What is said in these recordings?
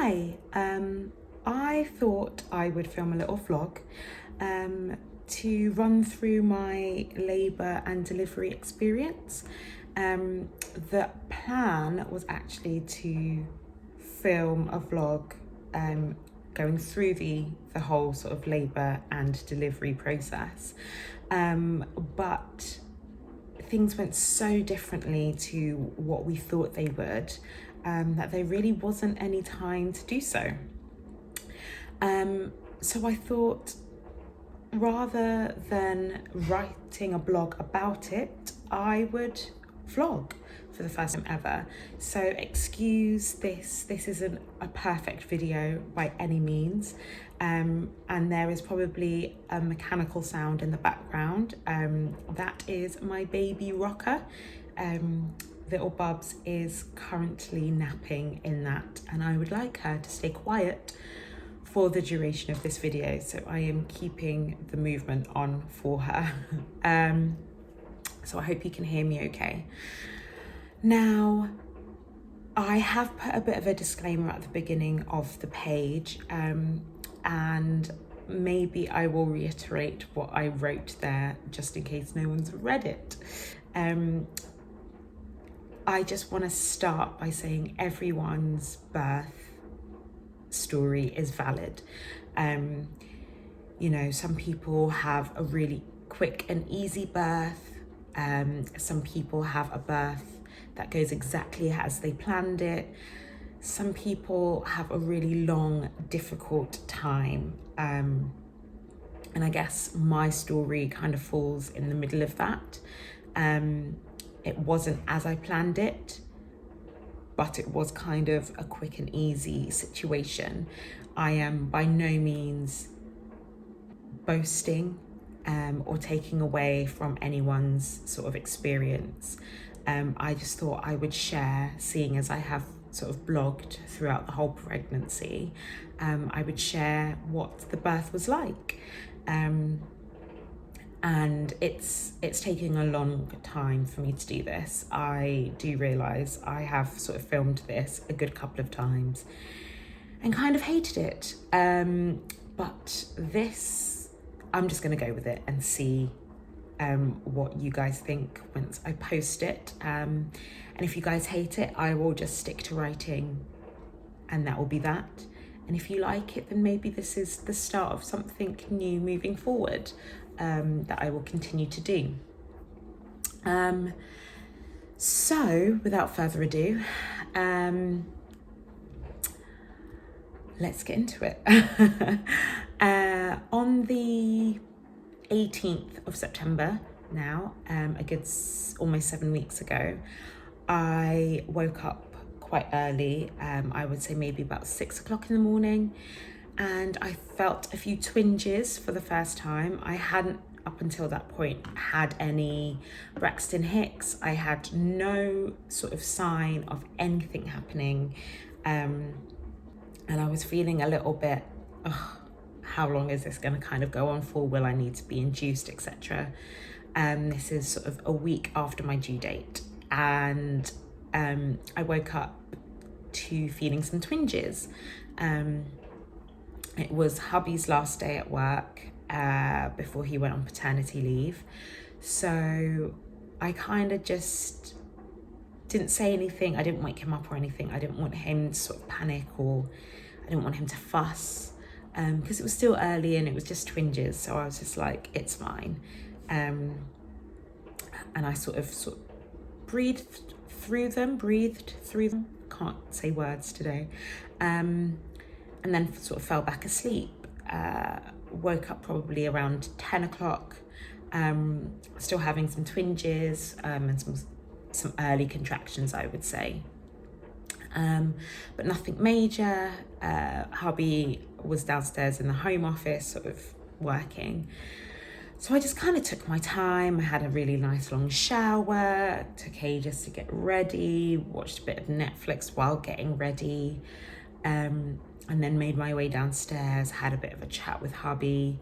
Hi, I thought I would film a little vlog to run through my labour and delivery experience. The plan was actually to film a vlog going through the whole sort of labour and delivery process, but things went so differently to what we thought they would, that there really wasn't any time to do so. So I thought, rather than writing a blog about it, I would vlog for the first time ever. So excuse this isn't a perfect video by any means, and there is probably a mechanical sound in the background. That is my baby rocker. Little Bubs is currently napping in that, and I would like her to stay quiet for the duration of this video, so I am keeping the movement on for her. So I hope you can hear me okay. Now, I have put a bit of a disclaimer at the beginning of the page, and maybe I will reiterate what I wrote there just in case no one's read it. I just want to start by saying everyone's birth story is valid. You know, some people have a really quick and easy birth. Some people have a birth that goes exactly as they planned it. Some people have a really long, difficult time. And I guess my story kind of falls in the middle of that. It wasn't as I planned it, but it was kind of a quick and easy situation. I am by no means boasting or taking away from anyone's sort of experience. I just thought I would share, seeing as I have sort of blogged throughout the whole pregnancy, I would share what the birth was like. And it's taking a long time for me to do this. I do realise I have sort of filmed this a good couple of times and kind of hated it. But this, I'm just going to go with it and see what you guys think once I post it. And if you guys hate it, I will just stick to writing, and that will be that. And if you like it, then maybe this is the start of something new moving forward, that I will continue to do. So without further ado, let's get into it. On the 18th of September now, a good almost 7 weeks ago, I woke up quite early. I would say maybe about 6 o'clock in the morning, and I felt a few twinges for the first time. I hadn't up until that point had any Braxton Hicks. I had no sort of sign of anything happening, and I was feeling a little bit, how long is this going to kind of go on for? Will I need to be induced, etc.? This is sort of a week after my due date, and I woke up to feeling some twinges. It was hubby's last day at work before he went on paternity leave. So I kind of just didn't say anything. I didn't wake him up or anything. I didn't want him to sort of panic, or I didn't want him to fuss, because it was still early and it was just twinges. So I was just like, it's fine. And I sort of breathed through them. Can't say words today. And then sort of fell back asleep. Woke up probably around 10 o'clock, still having some twinges, and some early contractions, I would say. But nothing major. Hubby was downstairs in the home office sort of working. So I just kind of took my time. I had a really nice long shower, took ages to get ready, watched a bit of Netflix while getting ready, and then made my way downstairs, had a bit of a chat with hubby.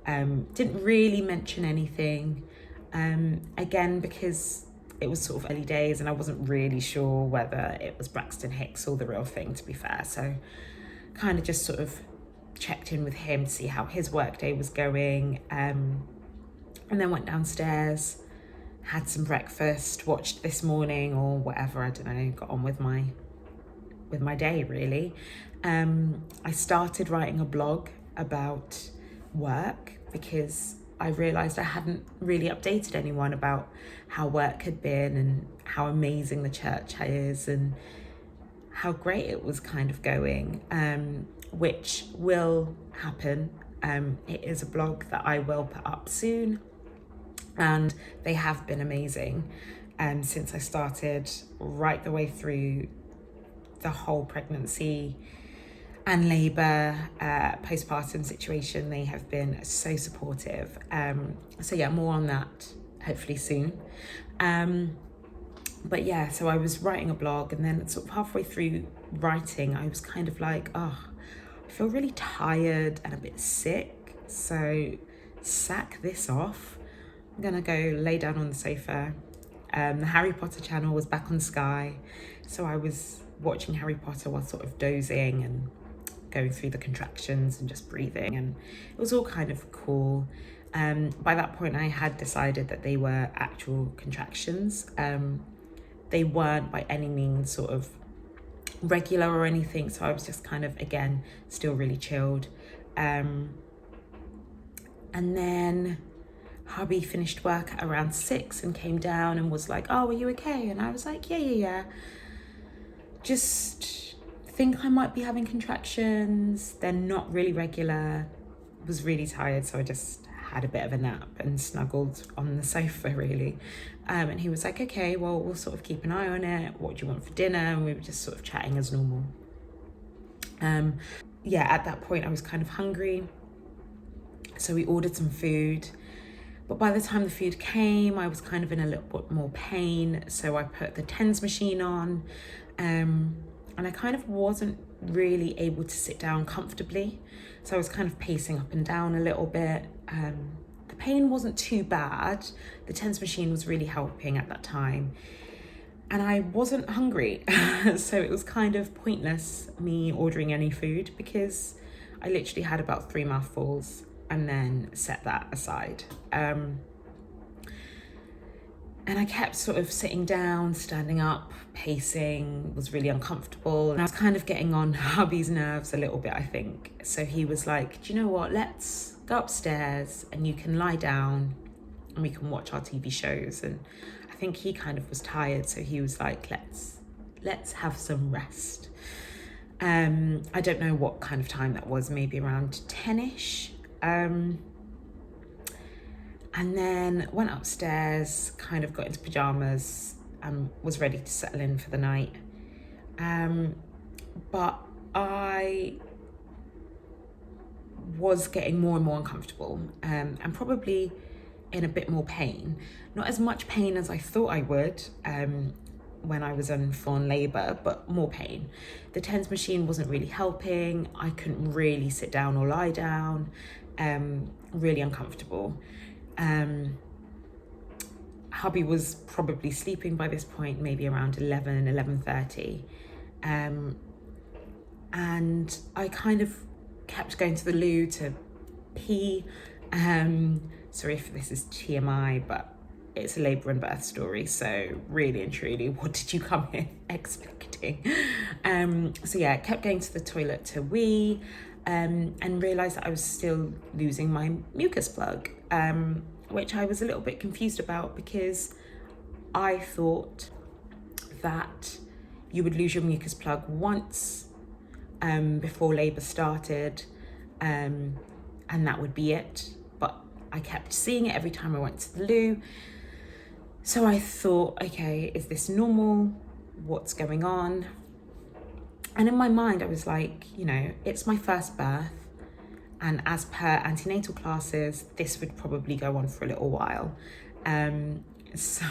Didn't really mention anything, again, because it was sort of early days and I wasn't really sure whether it was Braxton Hicks or the real thing, to be fair. So kind of just sort of checked in with him to see how his workday was going, and then went downstairs, had some breakfast, watched This Morning or whatever, I don't know, got on with my day really. I started writing a blog about work because I realised I hadn't really updated anyone about how work had been and how amazing the church is and how great it was kind of going, which will happen. It is a blog that I will put up soon, and they have been amazing since I started, right the way through the whole pregnancy and labour, postpartum situation. They have been so supportive. So yeah, more on that hopefully soon. But yeah, so I was writing a blog, and then sort of halfway through writing, I was kind of like, I feel really tired and a bit sick, so sack this off. I'm gonna go lay down on the sofa. The Harry Potter channel was back on Sky, so I was watching Harry Potter while sort of dozing and going through the contractions and just breathing, and it was all kind of cool. By that point I had decided that they were actual contractions. They weren't by any means sort of regular or anything, so I was just kind of, again, still really chilled. And then hubby finished work at around 6 and came down and was like, "Oh, are you okay?" And I was like, yeah. Just think I might be having contractions. They're not really regular. Was really tired, so I just had a bit of a nap and snuggled on the sofa really. And he was like, "Okay, well, we'll sort of keep an eye on it. What do you want for dinner?" And we were just sort of chatting as normal. Yeah, at that point I was kind of hungry, so we ordered some food. But by the time the food came, I was kind of in a little bit more pain, so I put the TENS machine on, and I kind of wasn't really able to sit down comfortably, so I was kind of pacing up and down a little bit. The pain wasn't too bad. The TENS machine was really helping at that time, and I wasn't hungry, so it was kind of pointless me ordering any food because I literally had about 3 mouthfuls and then set that aside. And I kept sort of sitting down, standing up, pacing, was really uncomfortable. And I was kind of getting on hubby's nerves a little bit, I think. So he was like, "Do you know what? Let's go upstairs and you can lie down and we can watch our TV shows." And I think he kind of was tired, so he was like, let's have some rest. I don't know what kind of time that was, maybe around 10ish. And then went upstairs, kind of got into pajamas and was ready to settle in for the night. But I was getting more and more uncomfortable, and probably in a bit more pain. Not as much pain as I thought I would when I was in full-on labour, but more pain. The TENS machine wasn't really helping. I couldn't really sit down or lie down. Really uncomfortable. Hubby was probably sleeping by this point, maybe around 11:30. And I kind of kept going to the loo to pee. Sorry if this is TMI, but it's a labour and birth story, so really and truly, what did you come here expecting? So yeah, I kept going to the toilet to wee, and realised that I was still losing my mucus plug, which I was a little bit confused about because I thought that you would lose your mucus plug once before labour started, and that would be it. But I kept seeing it every time I went to the loo. So I thought, okay, is this normal? What's going on? And in my mind, I was like, it's my first birth. And as per antenatal classes, this would probably go on for a little while. So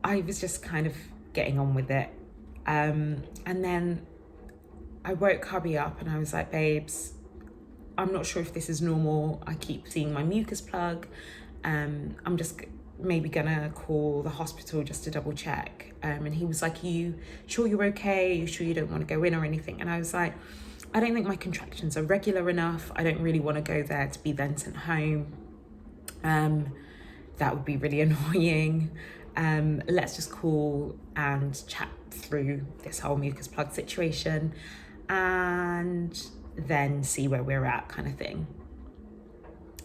I was just kind of getting on with it. And then I woke hubby up and I was like, "Babes, I'm not sure if this is normal. I keep seeing my mucus plug. I'm just maybe gonna call the hospital just to double check. And he was like, you sure you're okay? Are you sure you don't want to go in or anything? And I was like, I don't think my contractions are regular enough. I don't really want to go there to be then sent home. That would be really annoying. Let's just call and chat through this whole mucus plug situation and then see where we're at, kind of thing.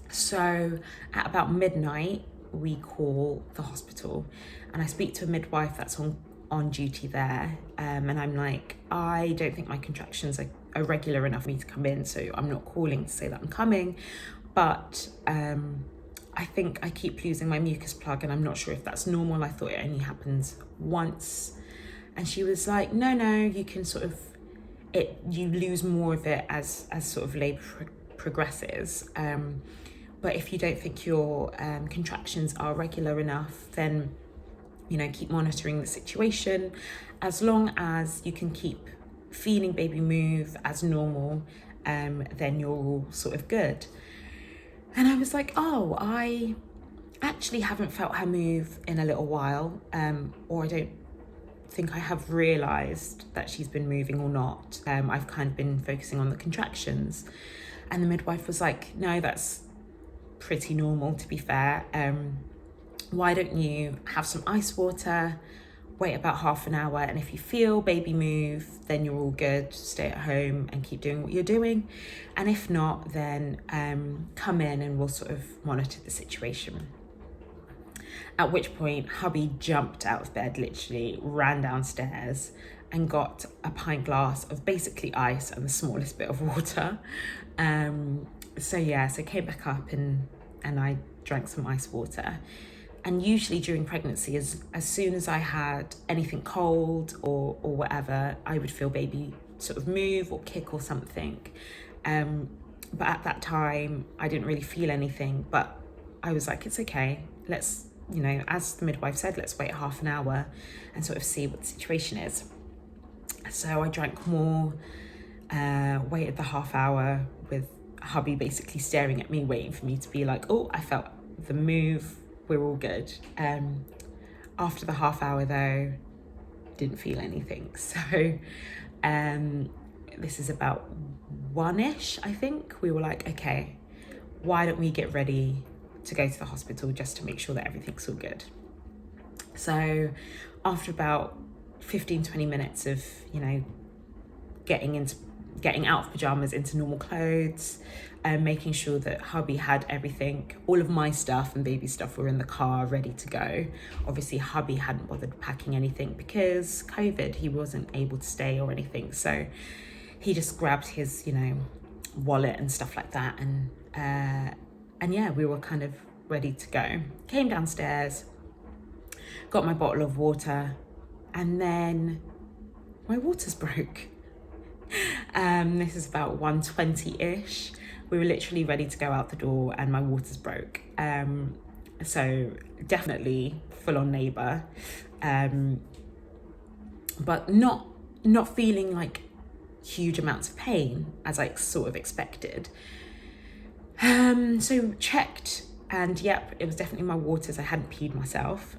So at about midnight, we call the hospital and I speak to a midwife that's on duty there. And I'm like, I don't think my contractions are regular enough for me to come in, so I'm not calling to say that I'm coming, but I think I keep losing my mucus plug and I'm not sure if that's normal. I thought it only happens once. And she was like, no, you can you lose more of it as sort of labor progresses. But if you don't think your contractions are regular enough, then, keep monitoring the situation. As long as you can keep feeling baby move as normal, then you're all sort of good. And I was like, oh, I actually haven't felt her move in a little while, or I don't think I have realised that she's been moving or not. I've kind of been focusing on the contractions. And the midwife was like, no, that's pretty normal, to be fair. Why don't you have some ice water, wait about half an hour, and if you feel baby move, then you're all good. Stay at home and keep doing what you're doing. And if not, then come in and we'll sort of monitor the situation. At which point, hubby jumped out of bed, literally ran downstairs and got a pint glass of basically ice and the smallest bit of water. So came back up and I drank some ice water. And usually during pregnancy, as soon as I had anything cold or whatever, I would feel baby sort of move or kick or something. But at that time, I didn't really feel anything, but I was like, it's okay. Let's, as the midwife said, let's wait half an hour and sort of see what the situation is. So I drank more, waited the half hour with hubby basically staring at me, waiting for me to be like, oh, I felt the move, we're all good. After the half hour though, didn't feel anything. So this is about 1-ish, I think. We were like, okay, why don't we get ready to go to the hospital just to make sure that everything's all good. So after about 15-20 minutes of getting out of pajamas into normal clothes, and making sure that hubby had everything, all of my stuff and baby stuff were in the car ready to go. Obviously hubby hadn't bothered packing anything because COVID, he wasn't able to stay or anything, so he just grabbed his wallet and stuff like that, and yeah, we were kind of ready to go. Came downstairs, got my bottle of water, and then my waters broke. This is about 1:20-ish. We were literally ready to go out the door and my waters broke. So definitely full on labour, but not feeling like huge amounts of pain as I sort of expected. So checked, and yep, it was definitely my waters. I hadn't peed myself,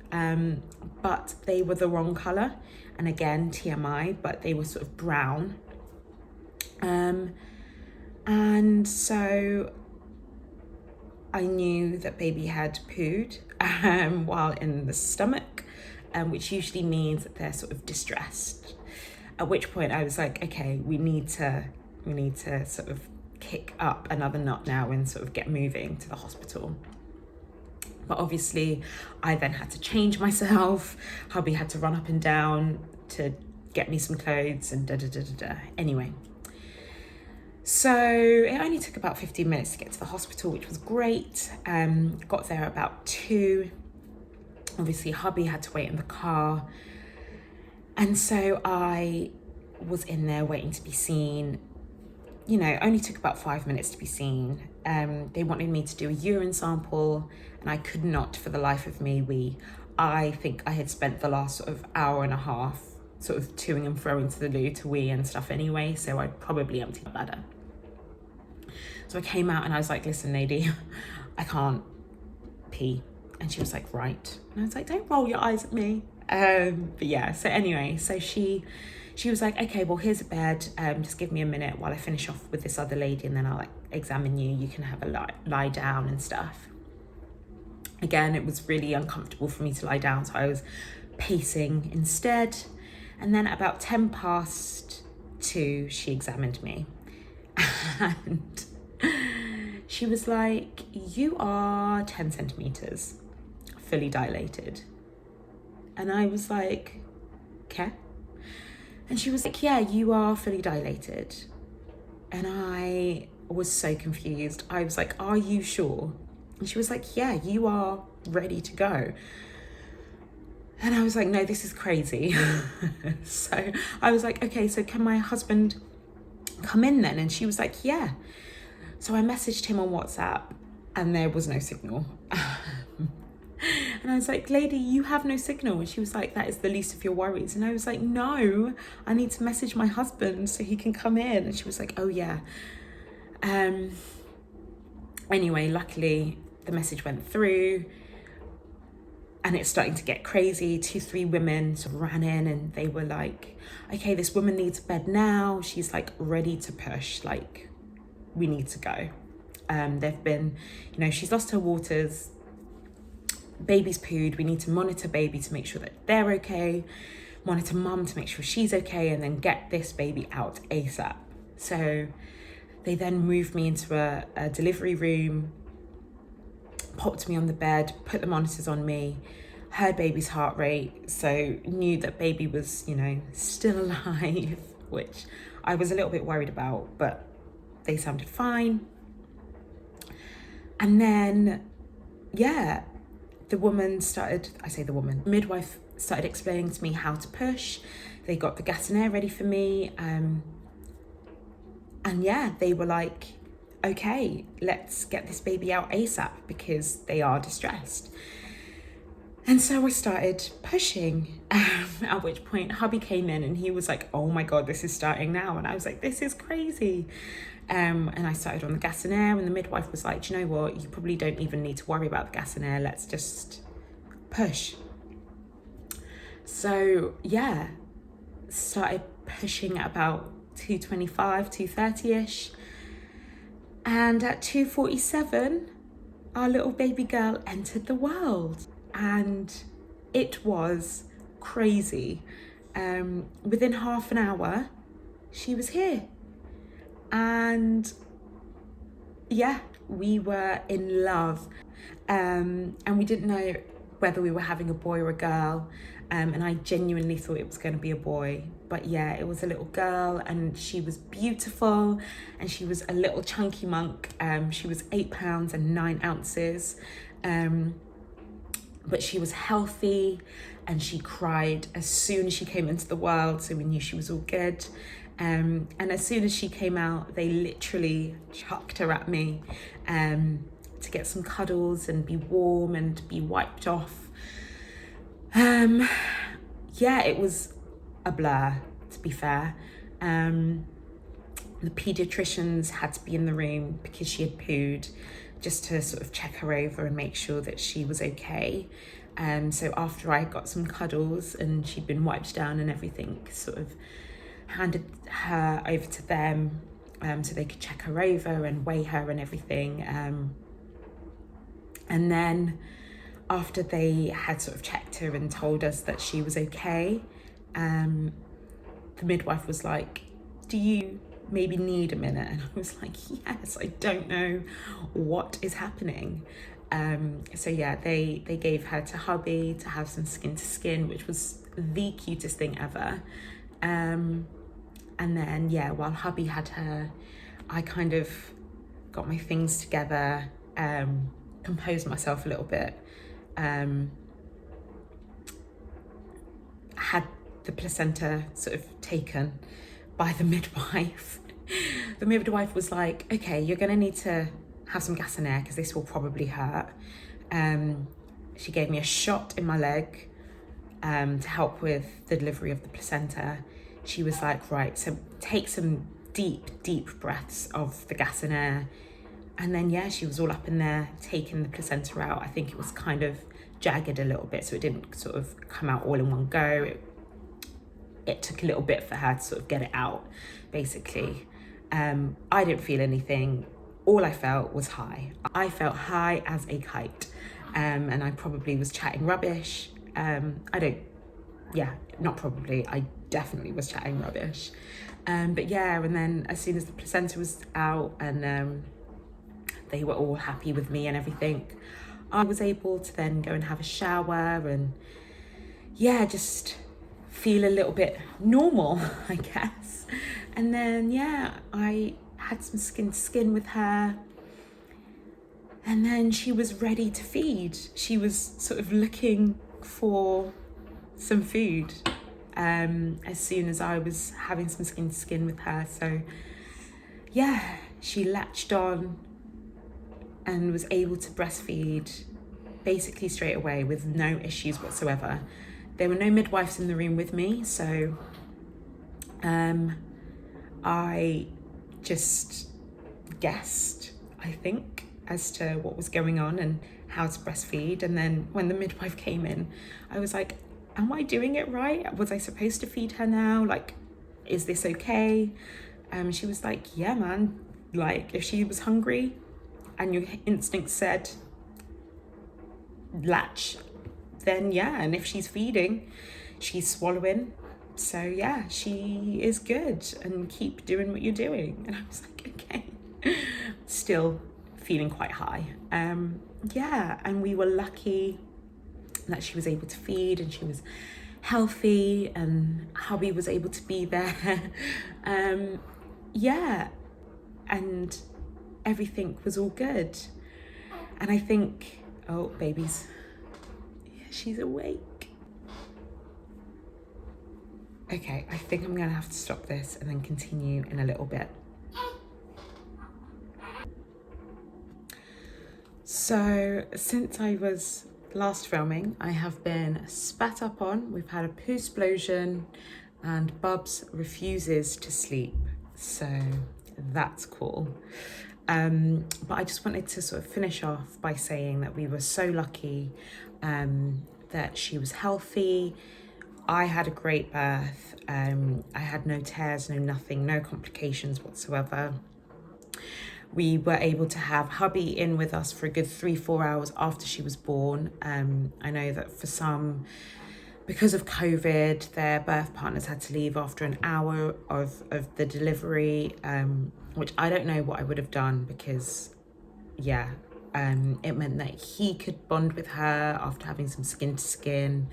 but they were the wrong colour, and again TMI, but they were sort of brown. And so I knew that baby had pooed while in the stomach, which usually means that they're sort of distressed. At which point I was like, okay, we need to sort of kick up another nut now and sort of get moving to the hospital. But obviously I then had to change myself. Hubby had to run up and down to get me some clothes and Anyway, so it only took about 15 minutes to get to the hospital, which was great. Got there about 2. Obviously hubby had to wait in the car. And so I was in there waiting to be seen. Only took about 5 minutes to be seen. They wanted me to do a urine sample and I could not for the life of me. I think I had spent the last sort of hour and a half sort of toing and froing to the loo to wee and stuff anyway, so I'd probably empty my bladder. So I came out and I was like, listen lady, I can't pee. And she was like, right. And I was like, don't roll your eyes at me. But yeah, so anyway, so she was like, okay, well, here's a bed. Just give me a minute while I finish off with this other lady, and then I'll like examine you. You can have a lie down and stuff. Again, it was really uncomfortable for me to lie down, so I was pacing instead. And then at about 2:10, she examined me. And she was like, you are 10 centimeters, fully dilated. And I was like, okay. And she was like, yeah, you are fully dilated. And I was so confused. I was like, are you sure? And she was like, yeah, you are ready to go. And I was like, no, this is crazy. So I was like, okay, so can my husband come in then? And she was like, yeah. So I messaged him on WhatsApp and there was no signal. And I was like, lady, you have no signal. And she was like, that is the least of your worries. And I was like, no, I need to message my husband so he can come in. And she was like, oh yeah. Anyway, luckily the message went through and it's starting to get crazy. 2-3 women sort of ran in and they were like, okay, this woman needs a bed now. She's like ready to push, like we need to go. They've been, she's lost her waters, baby's pooed, we need to monitor baby to make sure that they're okay, monitor mum to make sure she's okay, and then get this baby out ASAP. So they then moved me into a delivery room, popped me on the bed, put the monitors on me, heard baby's heart rate, so knew that baby was, still alive, which I was a little bit worried about, but they sounded fine. And then, yeah, midwife started explaining to me how to push. They got the gas and air ready for me. And yeah, they were like, okay, let's get this baby out ASAP because they are distressed. And so I started pushing, at which point hubby came in and he was like, oh my God, this is starting now. And I was like, this is crazy. And I started on the gas and air and the midwife was like, do you know what? You probably don't even need to worry about the gas and air. Let's just push. So yeah, started pushing at about 2:25, 2:30ish. And at 2:47, our little baby girl entered the world. And it was crazy. Within half an hour, she was here. And yeah, we were in love. And we didn't know whether we were having a boy or a girl. And I genuinely thought it was going to be a boy. But yeah, it was a little girl and she was beautiful and she was a little chunky monk. She was 8 pounds and 9 ounces. But she was healthy and she cried as soon as she came into the world. So we knew she was all good. And as soon as she came out, they literally chucked her at me to get some cuddles and be warm and be wiped off. Yeah, it was a blur, to be fair. The paediatricians had to be in the room because she had pooed, just to sort of check her over and make sure that she was okay. So after I got some cuddles and she'd been wiped down and everything, sort of handed her over to them so they could check her over and weigh her and everything. And then after they had sort of checked her and told us that she was okay, the midwife was like, do you maybe need a minute? And I was like, yes, I don't know what is happening. So yeah, they gave her to hubby to have some skin to skin, which was the cutest thing ever. And then, yeah, while hubby had her, I kind of got my things together, composed myself a little bit, had the placenta sort of taken by the midwife. The midwife was like, okay, you're going to need to have some gas and air because this will probably hurt. She gave me a shot in my leg to help with the delivery of the placenta. She was like, right, so take some deep breaths of the gas and air. And then, yeah, she was all up in there taking the placenta out. I think it was kind of jagged a little bit, so it didn't sort of come out all in one go. It took a little bit for her to sort of get it out, basically. I didn't feel anything. All I felt was high. I felt high as a kite, and I probably was chatting rubbish. I definitely was chatting rubbish. But yeah, and then as soon as the placenta was out and they were all happy with me and everything, I was able to then go and have a shower and yeah, just feel a little bit normal, I guess. And then yeah, I had some skin to skin with her, and then she was ready to feed. She was sort of looking for some food as soon as I was having some skin to skin with her. So yeah, she latched on and was able to breastfeed basically straight away with no issues whatsoever. There were no midwives in the room with me, so I just guessed, I think, as to what was going on and how to breastfeed. And then when the midwife came in, I was like, am I doing it right? Was I supposed to feed her now? Like, is this okay? She was like, yeah, man. Like, if she was hungry and your instinct said latch, then yeah. And if she's feeding, she's swallowing. So yeah, she is good, and keep doing what you're doing. And I was like, okay. Still feeling quite high. Yeah, and we were lucky that she was able to feed and she was healthy and hubby was able to be there. Yeah, and everything was all good. And I think, oh, babies, yeah, she's awake. Okay, I think I'm gonna have to stop this and then continue in a little bit. So since I was last filming, I have been spat up on. We've had a poo explosion and Bubs refuses to sleep. So that's cool. But I just wanted to sort of finish off by saying that we were so lucky that she was healthy. I had a great birth. I had no tears, no nothing, no complications whatsoever. We were able to have hubby in with us for a good 3-4 hours after she was born. I know that for some, because of COVID, their birth partners had to leave after an hour of the delivery, which I don't know what I would have done because, yeah, it meant that he could bond with her after having some skin to skin,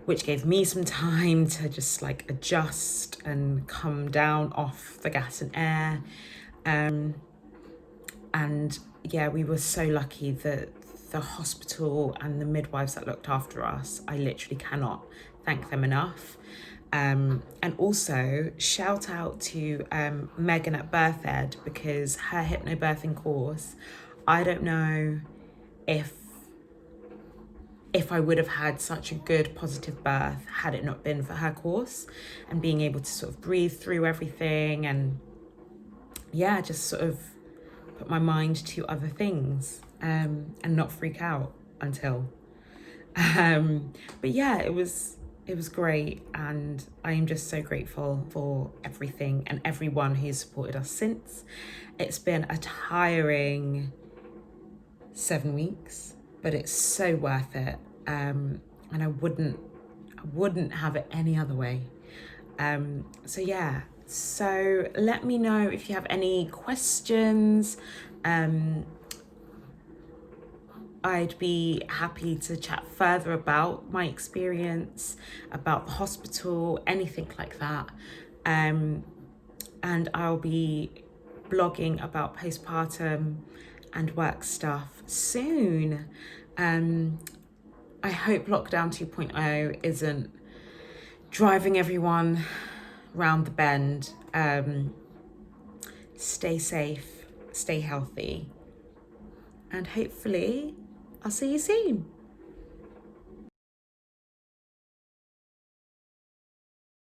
which gave me some time to just like adjust and come down off the gas and air. And yeah, we were so lucky that the hospital and the midwives that looked after us, I literally cannot thank them enough. And also shout out to Megan at Birth Ed, because her hypnobirthing course, I don't know if I would have had such a good positive birth had it not been for her course and being able to sort of breathe through everything and yeah, just sort of put my mind to other things and not freak out until. But yeah, it was great, and I am just so grateful for everything and everyone who's supported us since. It's been a tiring 7 weeks, but it's so worth it. And I wouldn't have it any other way. So yeah, so let me know if you have any questions. I'd be happy to chat further about my experience, about the hospital, anything like that. And I'll be blogging about postpartum and work stuff soon. I hope lockdown 2.0 isn't driving everyone round the bend. Stay safe, stay healthy, and hopefully I'll see you soon.